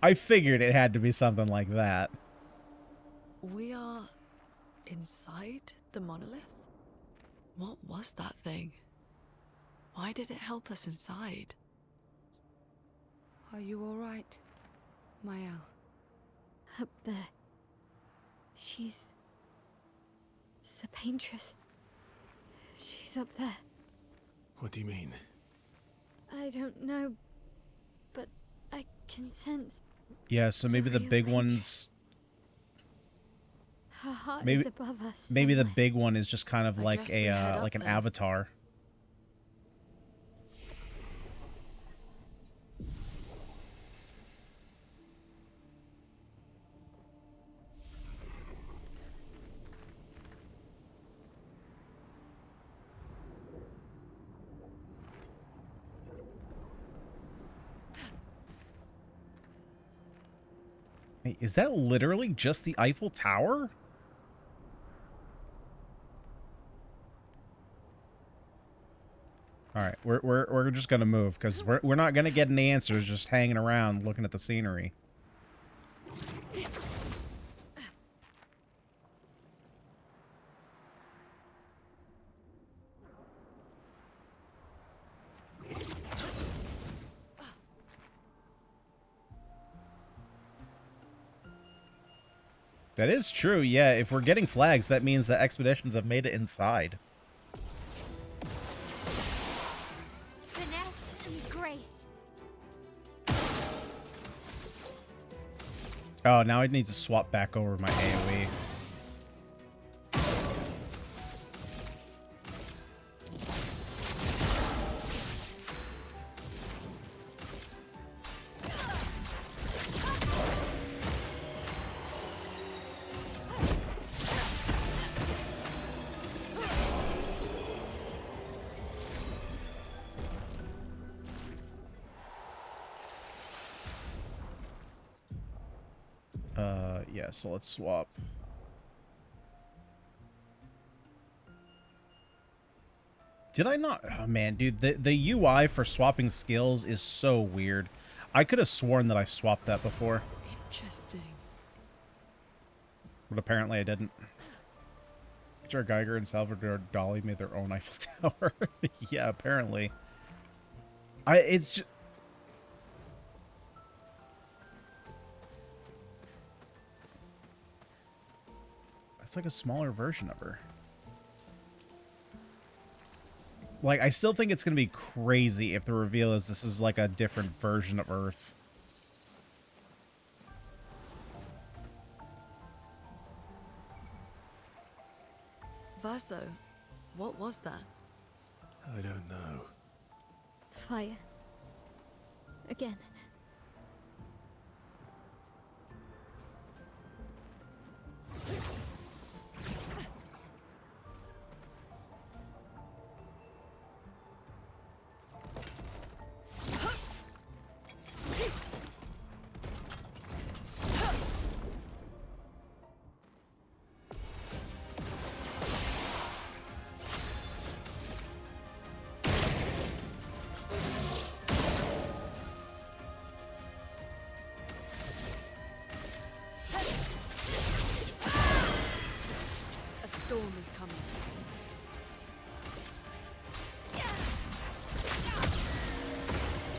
I figured it had to be something like that. We are inside the monolith? What was that thing? Why did it help us inside? Are you all right, Mael? Up there. She's a paintress. She's up there. What do you mean? I don't know, but I can sense. Yeah, so maybe the big one's... Her heart Maybe, is above us. maybe the somewhere. big one is just kind of I like guess we head a up like an then. avatar. Hey, is that literally just the Eiffel Tower? All right, we're just gonna move because we're not gonna get any answers just hanging around looking at the scenery. That is true, yeah. If we're getting flags, that means that expeditions have made it inside. Finesse and grace. Oh, now I need to swap back over my AoE. Yeah, so let's swap. Did I not? Oh, man, dude, the UI for swapping skills is so weird. I could have sworn that I swapped that before, Interesting. but apparently I didn't. H.R. Geiger and Salvador Dali made their own Eiffel Tower. Yeah, apparently. It's just... It's like a smaller version of her. Like, I still think it's going to be crazy if the reveal is this is like a different version of Earth. Verso, what was that? I don't know. Fire. Again. A storm is coming.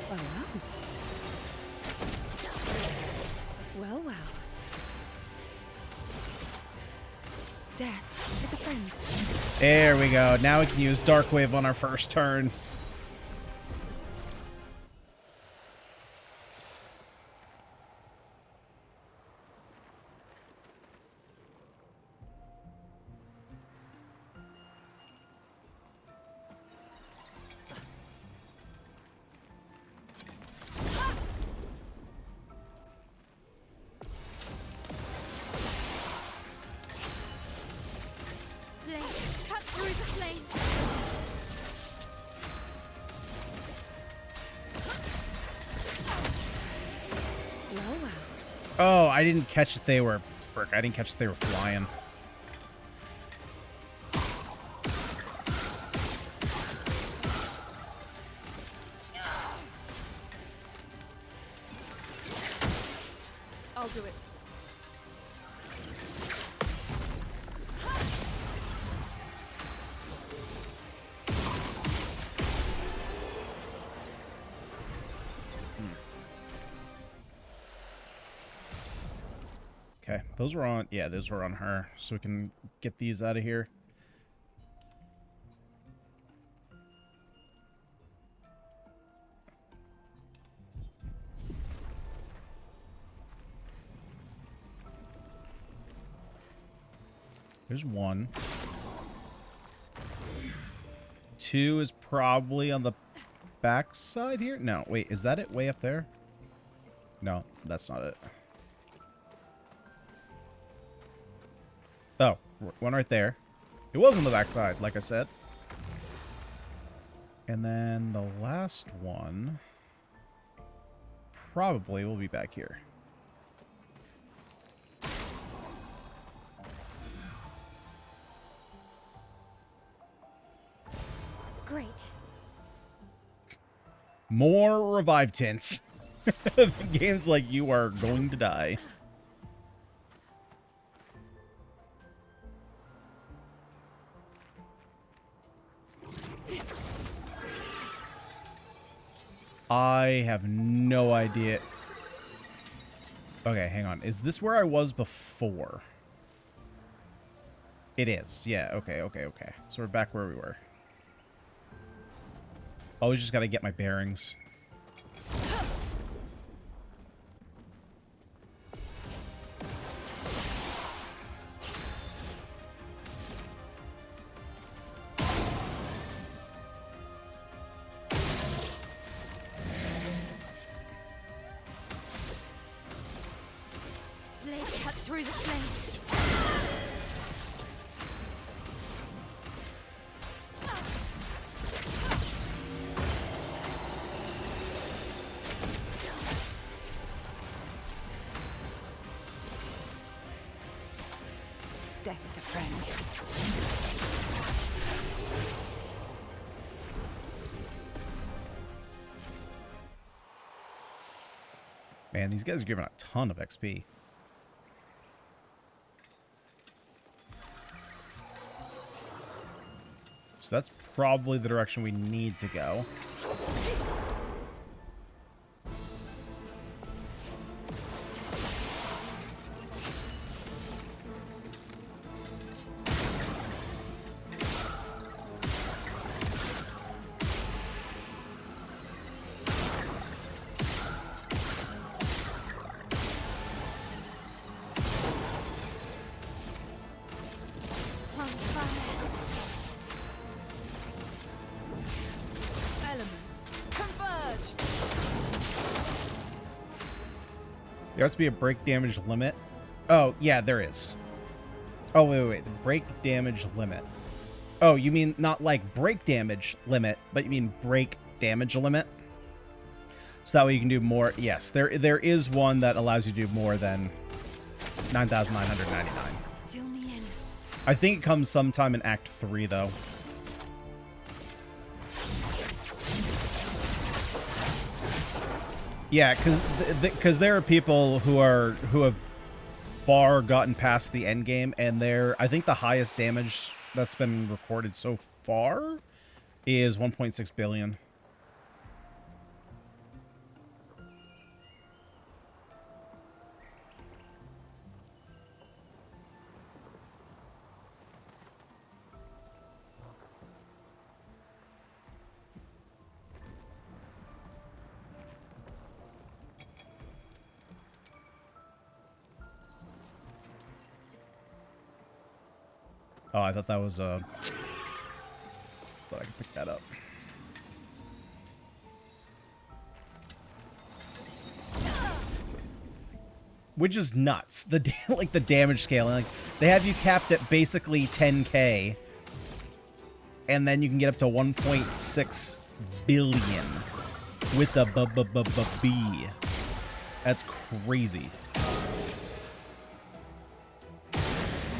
Oh, wow. Well, well. Death, it's a friend. There we go. Now we can use Dark Wave on our first turn. Blade, cut through the flames. Well, well. Oh, I didn't catch that they were... Frick, I didn't catch that they were flying. I'll do it. Okay, those were on, yeah, those were on her, so we can get these out of here. There's one. 2 is probably on the back side here. No, wait, is that it way up there? No, that's not it. Oh, one right there. It was on the back side, like I said. And then the last one probably will be back here. Great. More revive tints. The game's like, you are going to die. I have no idea. Okay, hang on. Is this where I was before? It is. Yeah, okay. So we're back where we were. Always just gotta get my bearings. Blade cut through the flames. Death is a friend. Man, these guys are giving a ton of XP. So that's probably the direction we need to go. On fire. Elements, converge! There has to be a break damage limit. Oh, yeah, there is. Oh, wait. The break damage limit. Oh, you mean not like break damage limit, but you mean break damage limit? So that way you can do more. Yes, there is one that allows you to do more than 9,999. Till the end. I think it comes sometime in Act 3, though. Yeah, because there are people who have far gotten past the end game, and I think the highest damage that's been recorded so far is 1.6 billion. Oh, I thought that was thought I could pick that up. Which is nuts. The damage scaling, like they have you capped at basically 10k, and then you can get up to 1.6 billion with a B. That's crazy.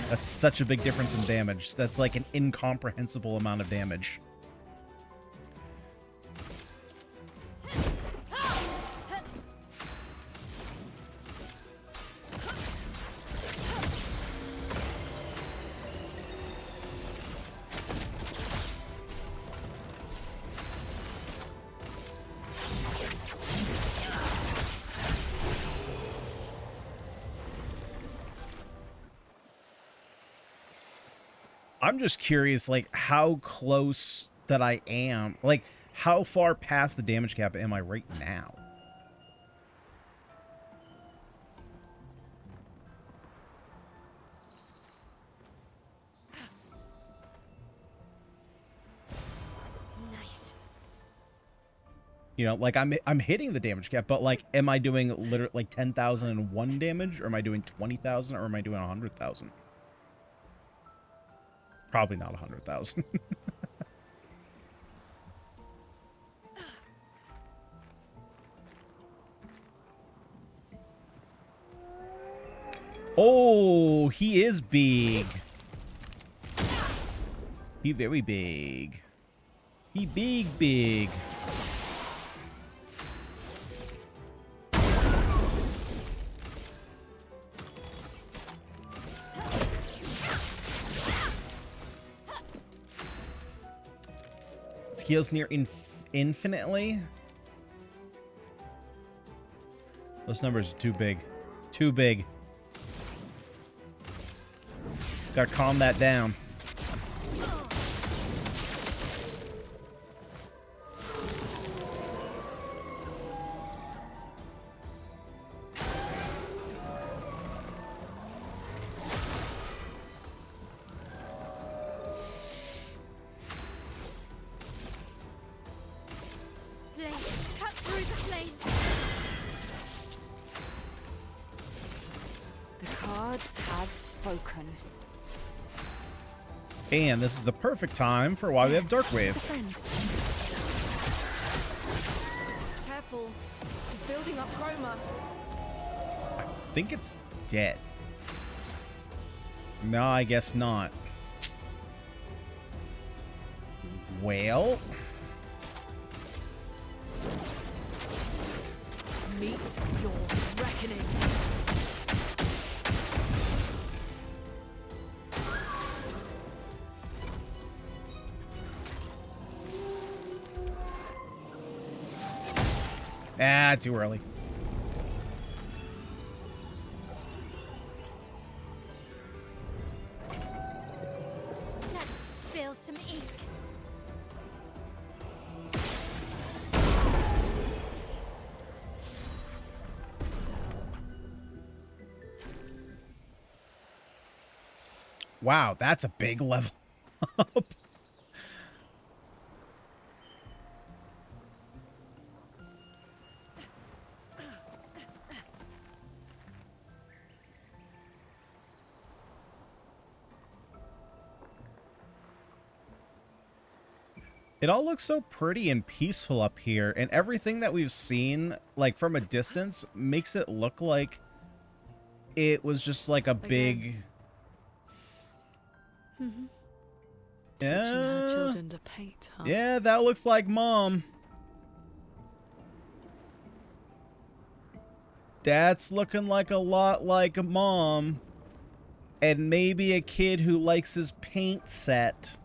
That's such a big difference in damage. That's like an incomprehensible amount of damage. I'm just curious, like, how close that I am. Like, how far past the damage cap am I right now? Nice. You know, like, I'm hitting the damage cap, but, like, am I doing literally, like, 10,001 damage? Or am I doing 20,000? Or am I doing 100,000? Probably not 100,000. Oh, he is big. He very big. He big. Heals near infinitely. Those numbers are too big. Too big. Gotta calm that down. Cut through the flames. The cards have spoken. And this is the perfect time for why we have Dark Wave. Careful. He's building up chroma. I think it's dead. No, I guess not. Well... Meet your reckoning. Ah, too early. Let's spill some ink. Wow, that's a big level up. It all looks so pretty and peaceful up here, and everything that we've seen, like, from a distance, makes it look like it was just, like, a big... Teaching our children to paint, huh? Yeah, that looks like Mom. That's looking like a lot like Mom. And maybe a kid who likes his paint set.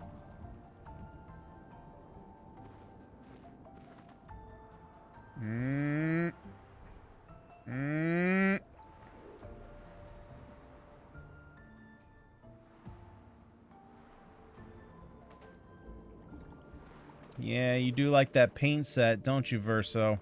Yeah, you do like that paint set, don't you, Verso?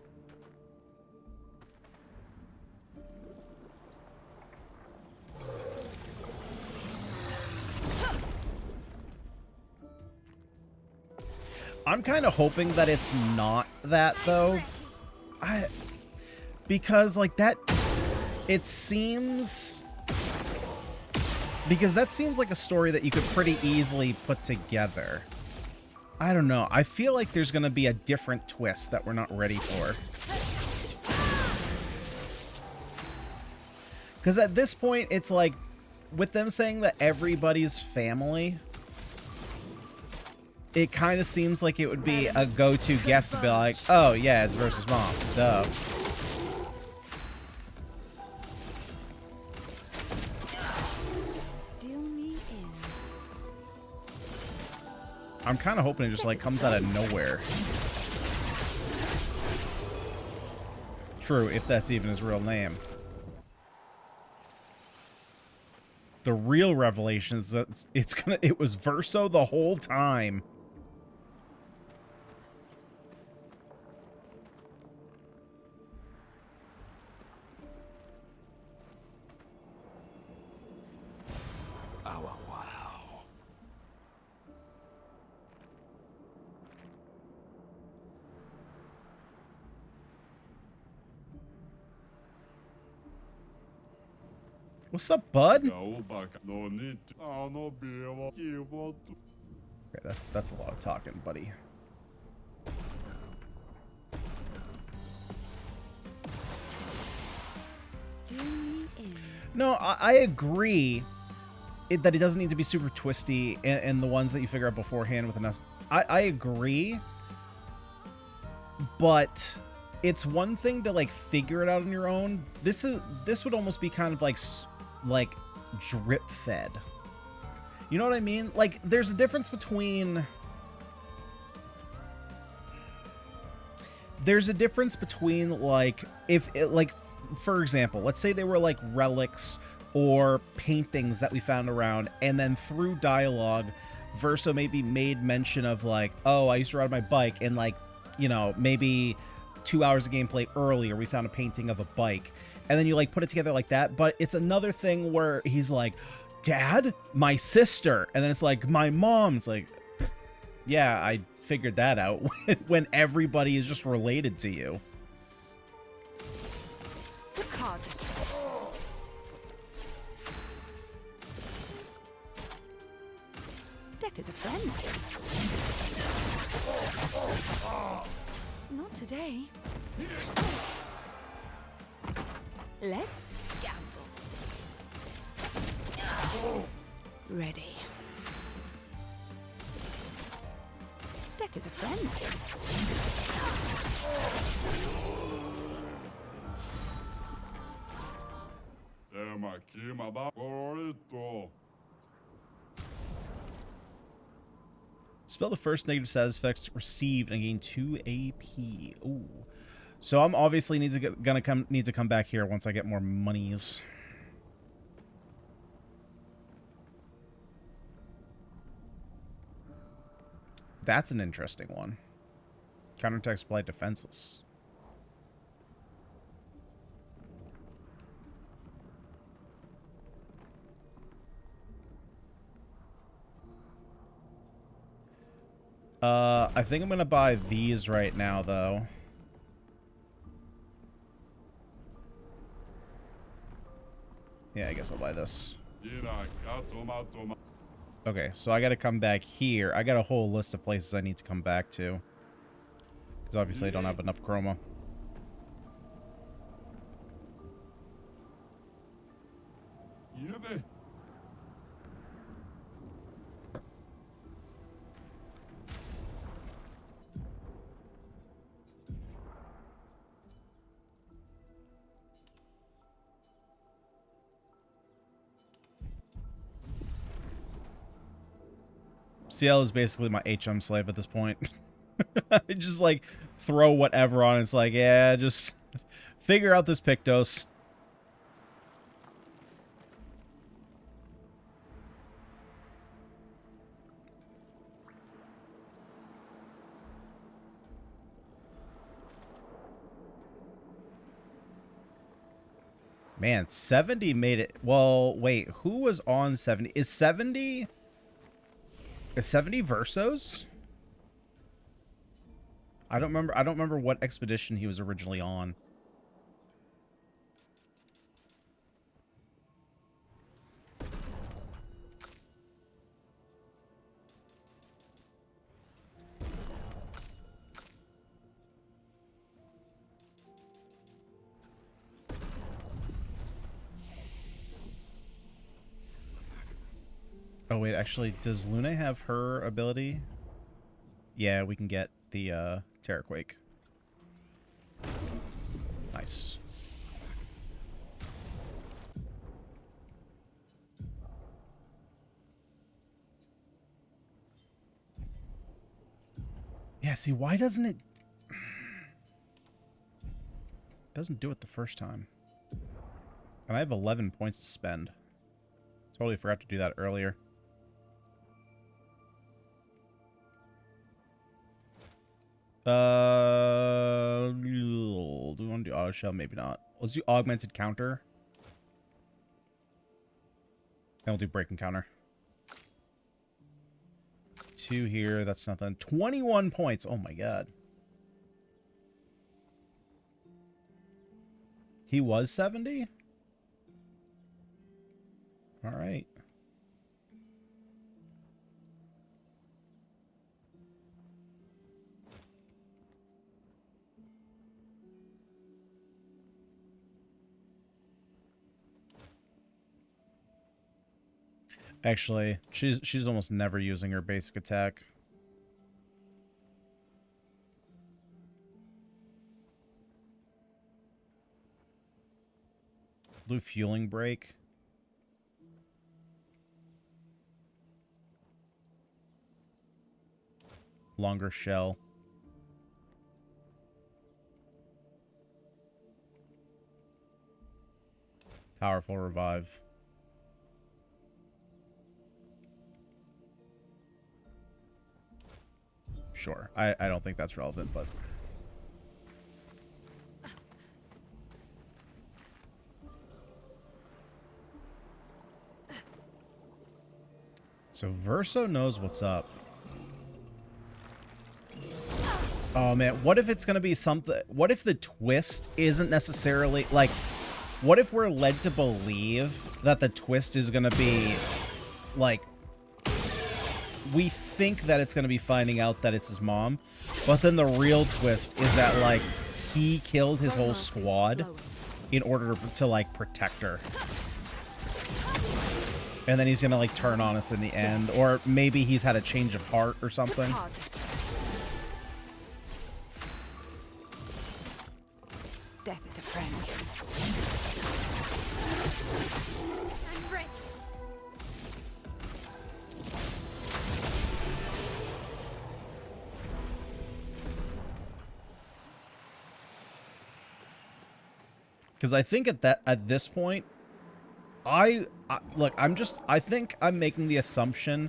I'm kind of hoping that it's not that, though. Because, like, that... It seems... Because that seems like a story that you could pretty easily put together. I don't know. I feel like there's going to be a different twist that we're not ready for. Because at this point, it's like, with them saying that everybody's family, it kind of seems like it would be a go-to guess to be like, oh, yeah, it's versus Mom. Duh. I'm kind of hoping it just, like, comes out of nowhere. True, if that's even his real name. The real revelation is that it was Verso the whole time. Oh, wow. What's up, bud? Okay, That's a lot of talking, buddy. No, I agree that it doesn't need to be super twisty and the ones that you figure out beforehand with an I agree, but it's one thing to like figure it out on your own. This would almost be kind of like drip fed. You know what I mean? Like there's a difference between like if it, like for example, let's say they were like relics or paintings that we found around, and then through dialogue Verso maybe made mention of like, oh, I used to ride my bike, and like, you know, maybe 2 hours of gameplay earlier we found a painting of a bike, and then you like put it together like that. But it's another thing where he's like, Dad, my sister, and then it's like, my mom. It's like, yeah, I figured that out when everybody is just related to you. The cards have spoken. Death is a friend. Not today. Let's gamble. Ready. Death is a friend. Spell the first negative status effects received and gain 2 AP. Ooh. So I'm obviously need to come back here once I get more monies. That's an interesting one. Counterattack supply defenseless. I think I'm gonna buy these right now, though. Yeah, I guess I'll buy this. Okay, so I gotta come back here. I got a whole list of places I need to come back to. Because obviously I don't have enough chroma. CL is basically my HM slave at this point. I just like throw whatever on. It's like, yeah, just figure out this Pictos. Man, 70 made it. Well, wait, who was on 70? Is 70 Versos? I don't remember what expedition he was originally on. Oh wait, actually, does Luna have her ability? Yeah, we can get the Terraquake. Nice. Yeah, see, why doesn't it... doesn't do it the first time. And I have 11 points to spend. Totally forgot to do that earlier. Do we want to do auto shell? Maybe not. Let's do augmented counter. And we'll do break and counter. 2 here. That's nothing. 21 points. Oh my god. He was 70? All right. Actually, she's almost never using her basic attack. Blue fueling break. Longer shell. Powerful revive. Sure. I don't think that's relevant, but... So Verso knows what's up. Oh man, what if it's gonna be something... What if the twist isn't necessarily... Like, what if we're led to believe that the twist is gonna be... Like... We think that it's going to be finding out that it's his mom, but then the real twist is that, like, he killed his whole squad in order to like, protect her. And then he's going to, like, turn on us in the end, or maybe he's had a change of heart or something. Death is a friend. I'm ready. Because I think at this point, look, I think I'm making the assumption,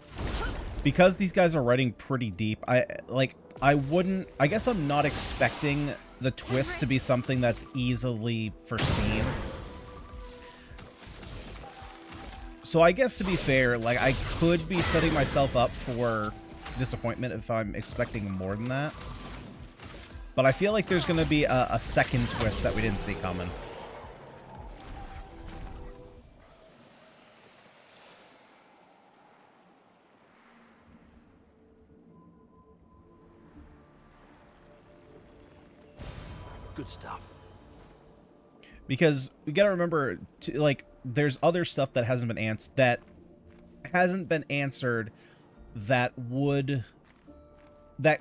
because these guys are writing pretty deep, I guess I'm not expecting the twist to be something that's easily foreseen. So I guess, to be fair, like, I could be setting myself up for disappointment if I'm expecting more than that. But I feel like there's going to be a second twist that we didn't see coming. Good stuff. Because we got to remember, like, there's other stuff that hasn't been answered that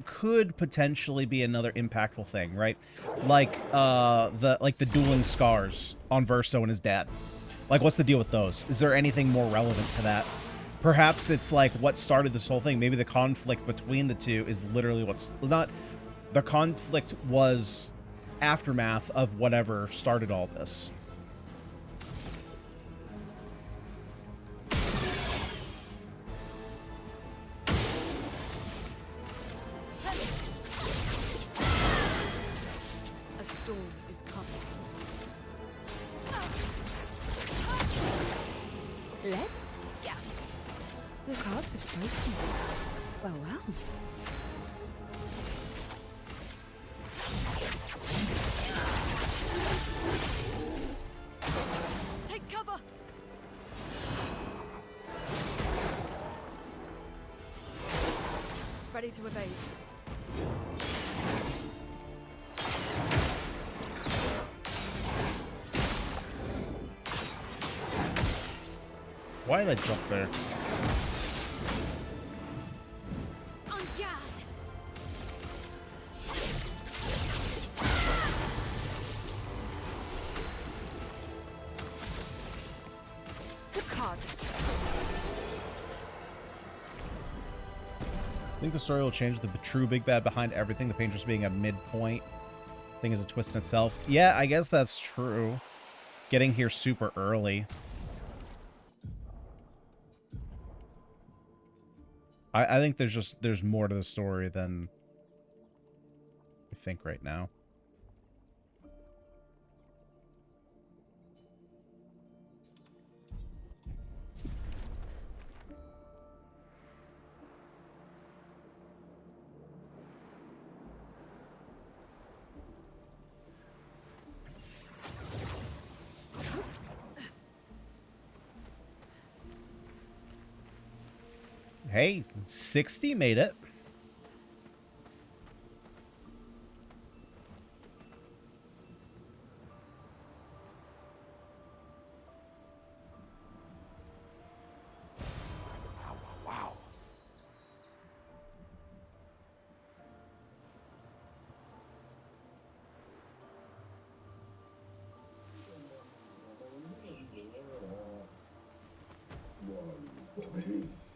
could potentially be another impactful thing, right? Like the dueling scars on Verso and his dad. Like, what's the deal with those? Is there anything more relevant to that? Perhaps it's like what started this whole thing. Maybe the conflict between the two is literally what's not. The conflict was aftermath of whatever started all this. A storm is coming. Let's gamble. The cards have spoken. Well, well. Take cover! Ready to evade. Why did I jump there? On guard. The cards have spoken. I think the story will change the true big bad behind everything, the pain just being a midpoint thing is a twist in itself. Yeah, I guess that's true. Getting here super early. I think there's more to the story than we think right now. Hey, 60 made it. Wow.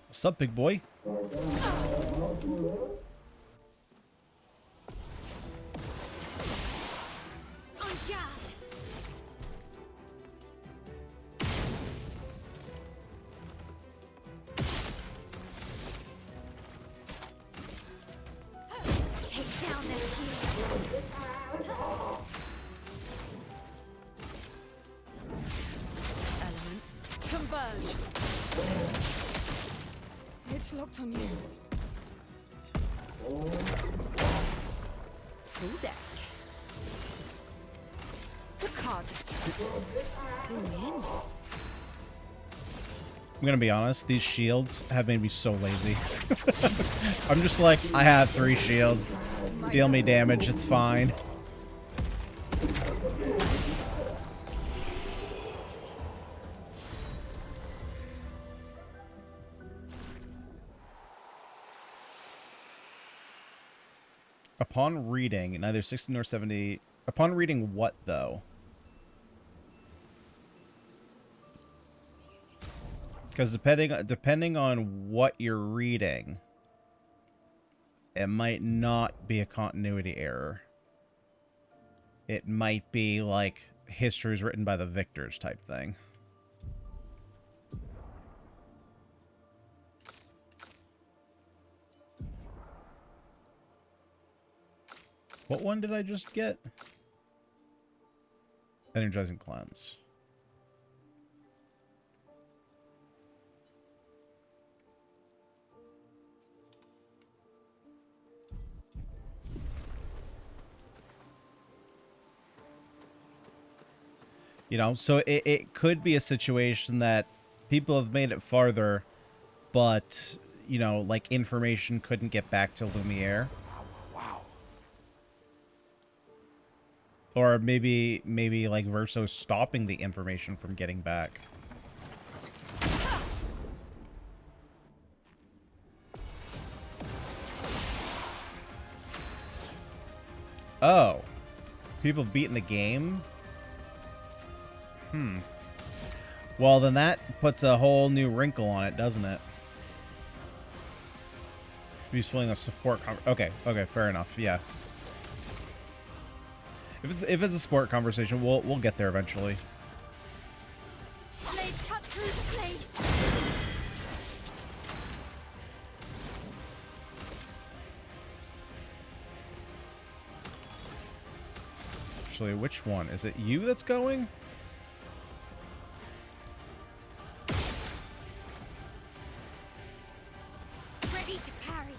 What's up, big boy? En garde. Take down their shield. Elements converge. It's locked on you. Full deck. The cards have spoken. Do me in. I'm gonna be honest, these shields have made me so lazy. I'm just like, I have 3 shields. Deal me damage, it's fine. Upon reading, neither 60 nor 70... Upon reading what, though? Because depending on what you're reading, it might not be a continuity error. It might be like histories written by the victors type thing. What one did I just get? Energizing cleanse. You know, so it could be a situation that people have made it farther, but, you know, like information couldn't get back to Lumiere. Wow. Or maybe like Verso's stopping the information from getting back. Oh. People beating the game? Well, then that puts a whole new wrinkle on it, doesn't it? Be splitting a support okay, fair enough. Yeah. If it's a sport conversation, we'll get there eventually. Blade cut through the blades. Actually, which one? Is it you that's going? Ready to parry.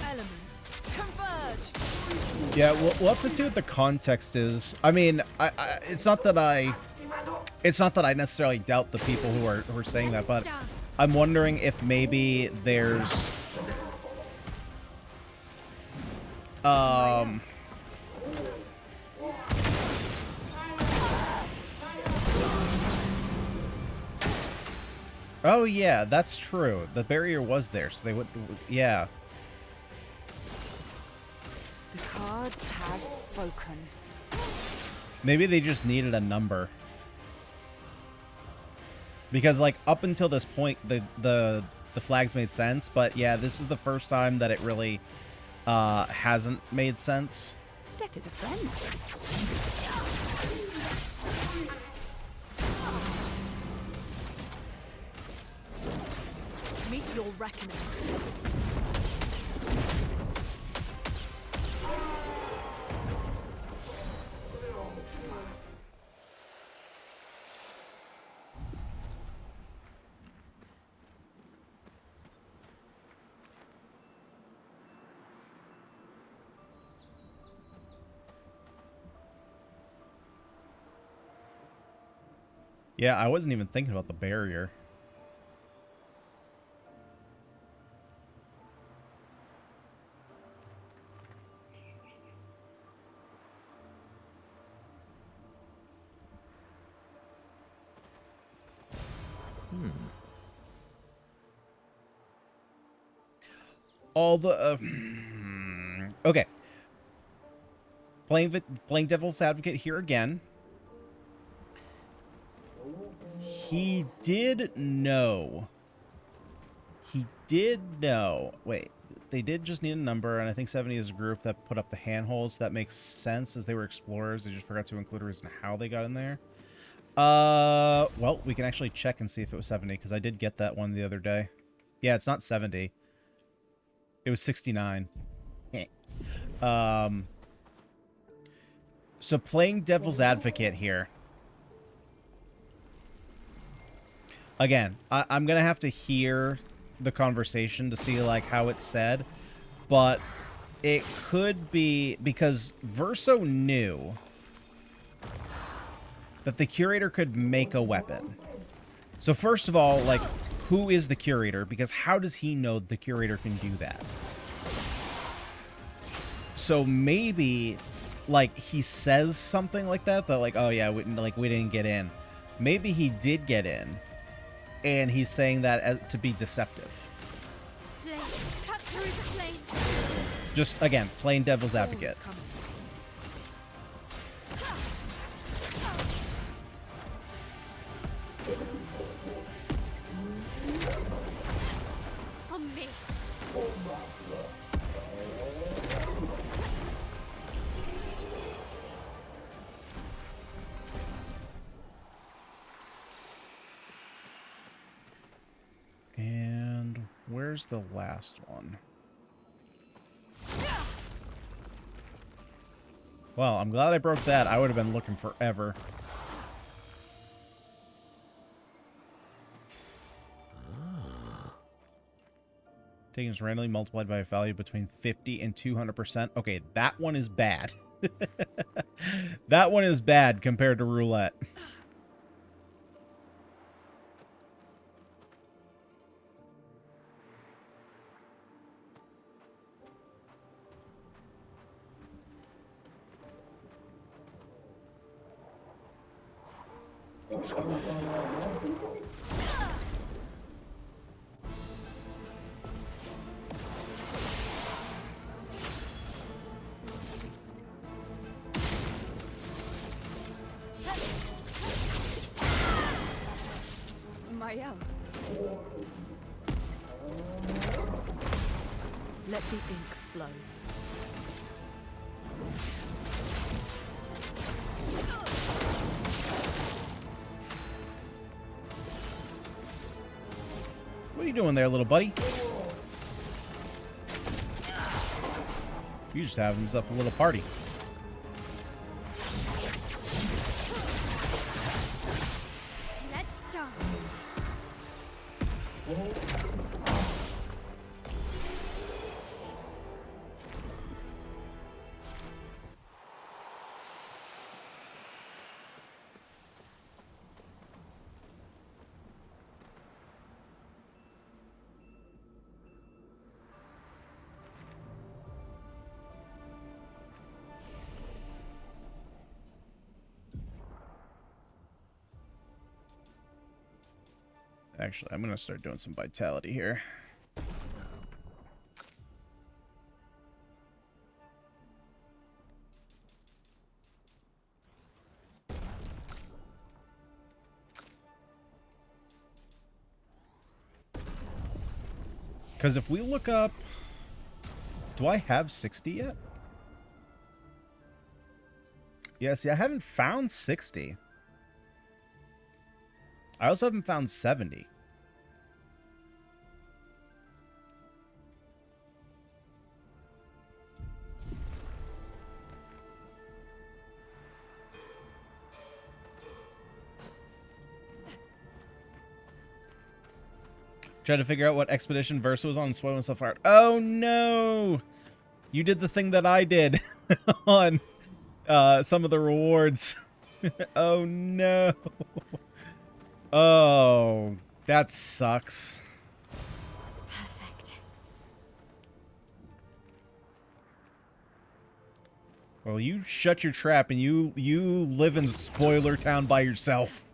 Elements converge. Yeah, we'll have to see what the context is. I mean, it's not that I necessarily doubt the people who are saying that, but I'm wondering if maybe there's oh yeah, that's true. The barrier was there, so they would, yeah. The cards have spoken. Maybe they just needed a number. Because, like, up until this point, the flags made sense. But, yeah, this is the first time that it really hasn't made sense. Death is a friend. Meet your reckoning. Yeah, I wasn't even thinking about the barrier. All the okay. Playing devil's advocate here again. He did know. He did know. Wait, they did just need a number, and I think 70 is a group that put up the handholds. That makes sense as they were explorers. They just forgot to include a reason how they got in there. Well, we can actually check and see if it was 70, because I did get that one the other day. Yeah, it's not 70. It was 69. So playing devil's advocate here. Again, I'm going to have to hear the conversation to see, like, how it's said. But it could be because Verso knew that the curator could make a weapon. So first of all, like, who is the curator? Because how does he know the curator can do that? So maybe, like, he says something like that, like, oh yeah, we didn't get in. Maybe he did get in. And he's saying that to be deceptive. Blades, cut through the flames. Just, again, playing devil's advocate. On me. And where's the last one? Well, I'm glad I broke that. I would have been looking forever. Taking is randomly multiplied by a value between 50 and 200%. Okay, that one is bad. That one is bad compared to roulette. Mael, Let the ink flow. What are you doing there, little buddy? You just have himself a little party. Let's dance. Actually, I'm going to start doing some vitality here. Because if we look up... Do I have 60 yet? Yeah, see, I haven't found 60. I also haven't found 70. Tried to figure out what expedition Versa was on and spoiled myself out. Oh no! You did the thing that I did on some of the rewards. Oh no! Oh, that sucks. Perfect. Well, you shut your trap and you live in Spoiler Town by yourself.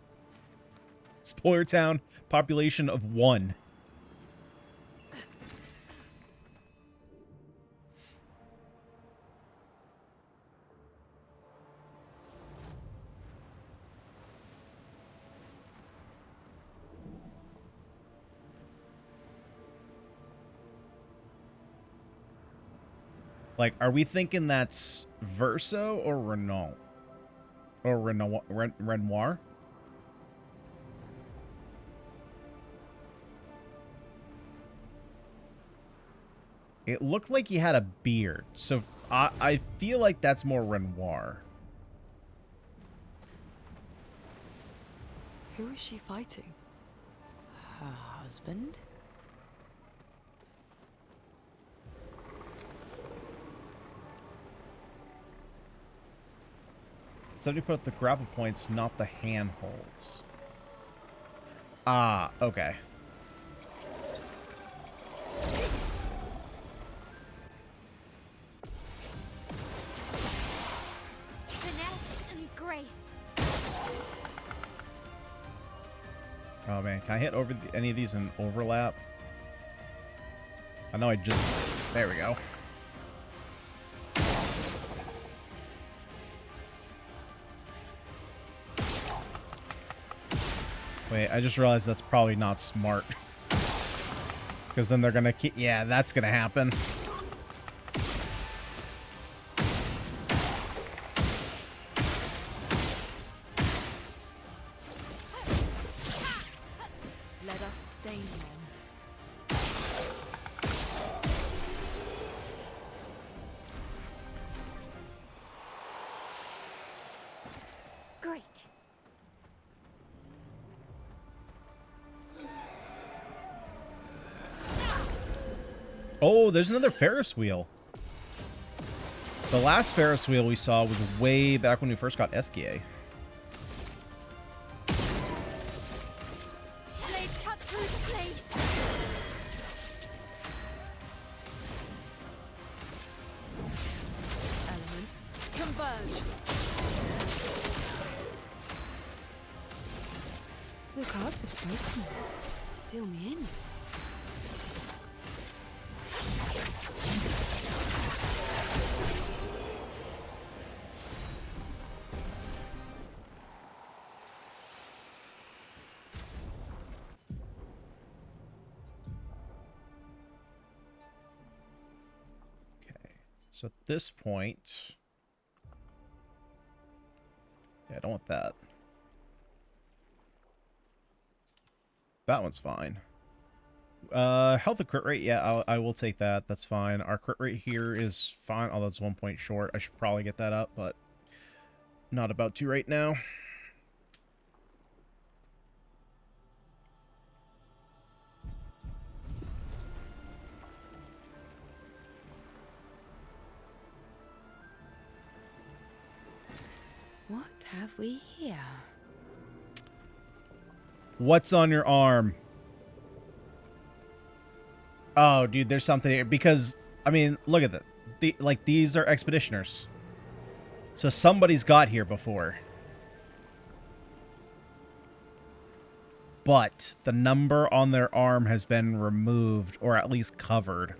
Spoiler Town, population of 1. Like, are we thinking that's Verso or Renault? Or Renoir? It looked like he had a beard, so I feel like that's more Renoir. Who is she fighting? Her husband? Somebody put up the grapple points, not the handholds. Ah, okay. Finesse and grace. Oh man, can I hit over any of these in overlap? I know I just... There we go. Wait, I just realized that's probably not smart. Because then they're gonna keep... Yeah, that's gonna happen. Let us stain them. Great. Oh, there's another Ferris wheel. The last Ferris wheel we saw was way back when we first got Eskia. Blade cut through the flames. Elements converge. The cards have spoken. Deal me in. So at this point... Yeah, I don't want that. That one's fine. Health and crit rate, yeah, I will take that. That's fine. Our crit rate here is fine, although it's 1 point short. I should probably get that up, but not about to right now. What have we here? What's on your arm? Oh, dude, there's something here. Because, I mean, look at that. Like, these are expeditioners. So somebody's got here before. But the number on their arm has been removed, or at least covered.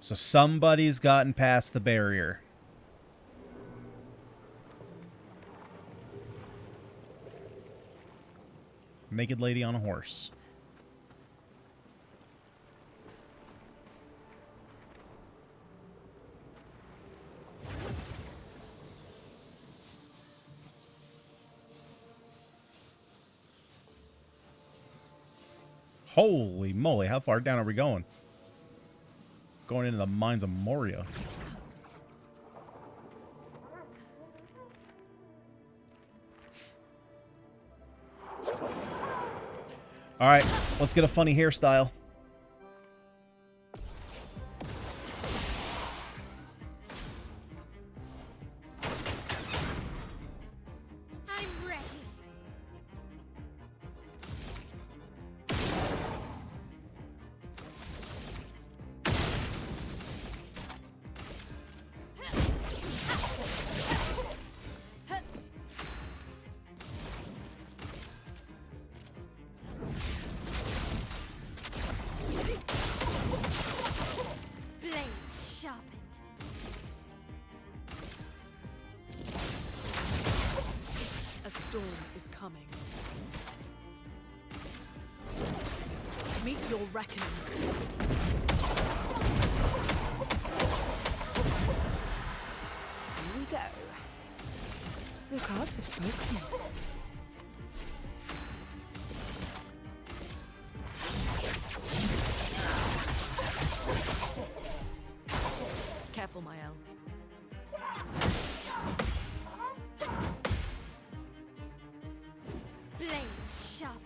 So somebody's gotten past the barrier. Naked lady on a horse. Holy moly, how far down are we going? Going into the mines of Moria. Alright, let's get a funny hairstyle. I'm ready. Blades sharpened. A storm is coming. Meet your reckoning. Here we go. The cards have spoken. Careful, Mael. Blades sharpened.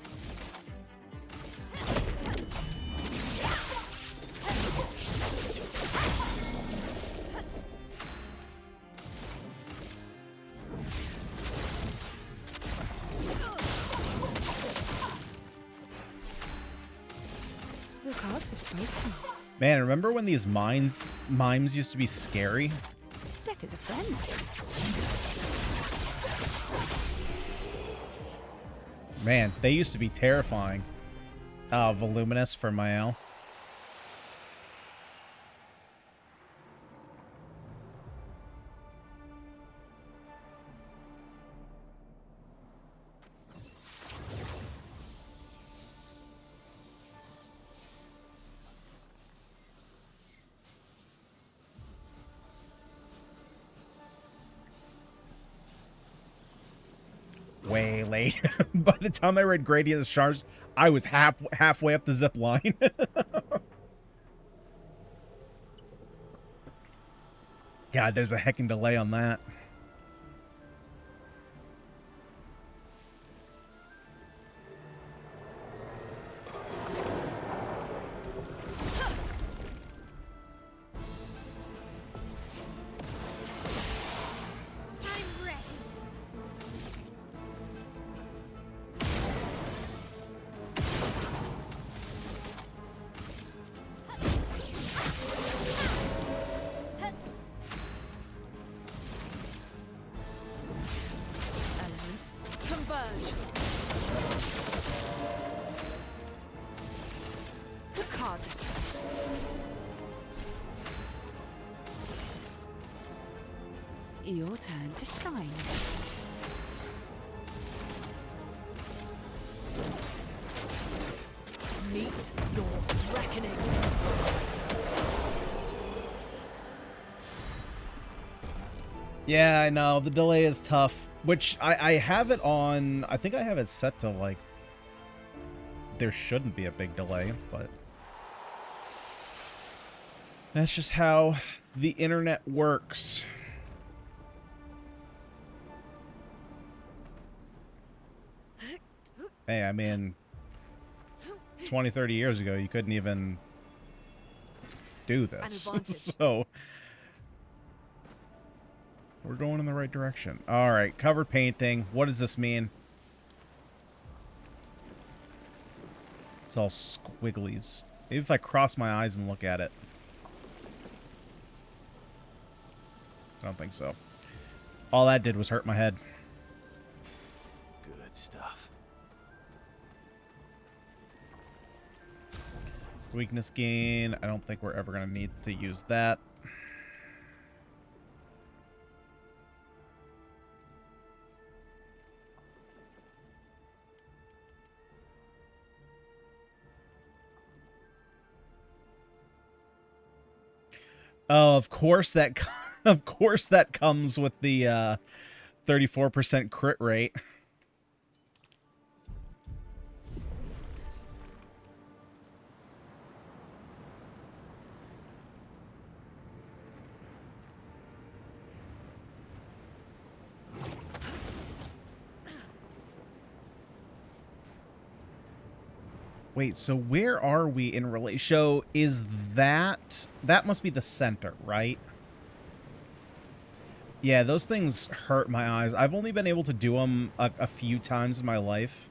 The cards have spoken. Man, remember when these mimes used to be scary? Death is a friend. Man, they used to be terrifying. Voluminous for Mael. Way late. By the time I read Gradient of Shards, I was halfway up the zip line. God, there's a heckin' delay on that. I'm ready. Elements converge. The cards have spoken. Your turn to shine. Meet your reckoning. Yeah, I know. The delay is tough. Which, I have it on... I think I have it set to, like... There shouldn't be a big delay, but... That's just how the internet works. Hey, I mean... 20, 30 years ago, you couldn't even... do this. An advantage. So... We're going in the right direction. Alright, cover painting. What does this mean? It's all squigglies. Maybe if I cross my eyes and look at it. I don't think so. All that did was hurt my head. Good stuff. Weakness gain. I don't think we're ever going to need to use that. Oh, of course that, of course that comes with the 34% crit rate. Wait, so where are we in relation? So is that must be the center, right? Yeah, those things hurt my eyes. I've only been able to do them a few times in my life.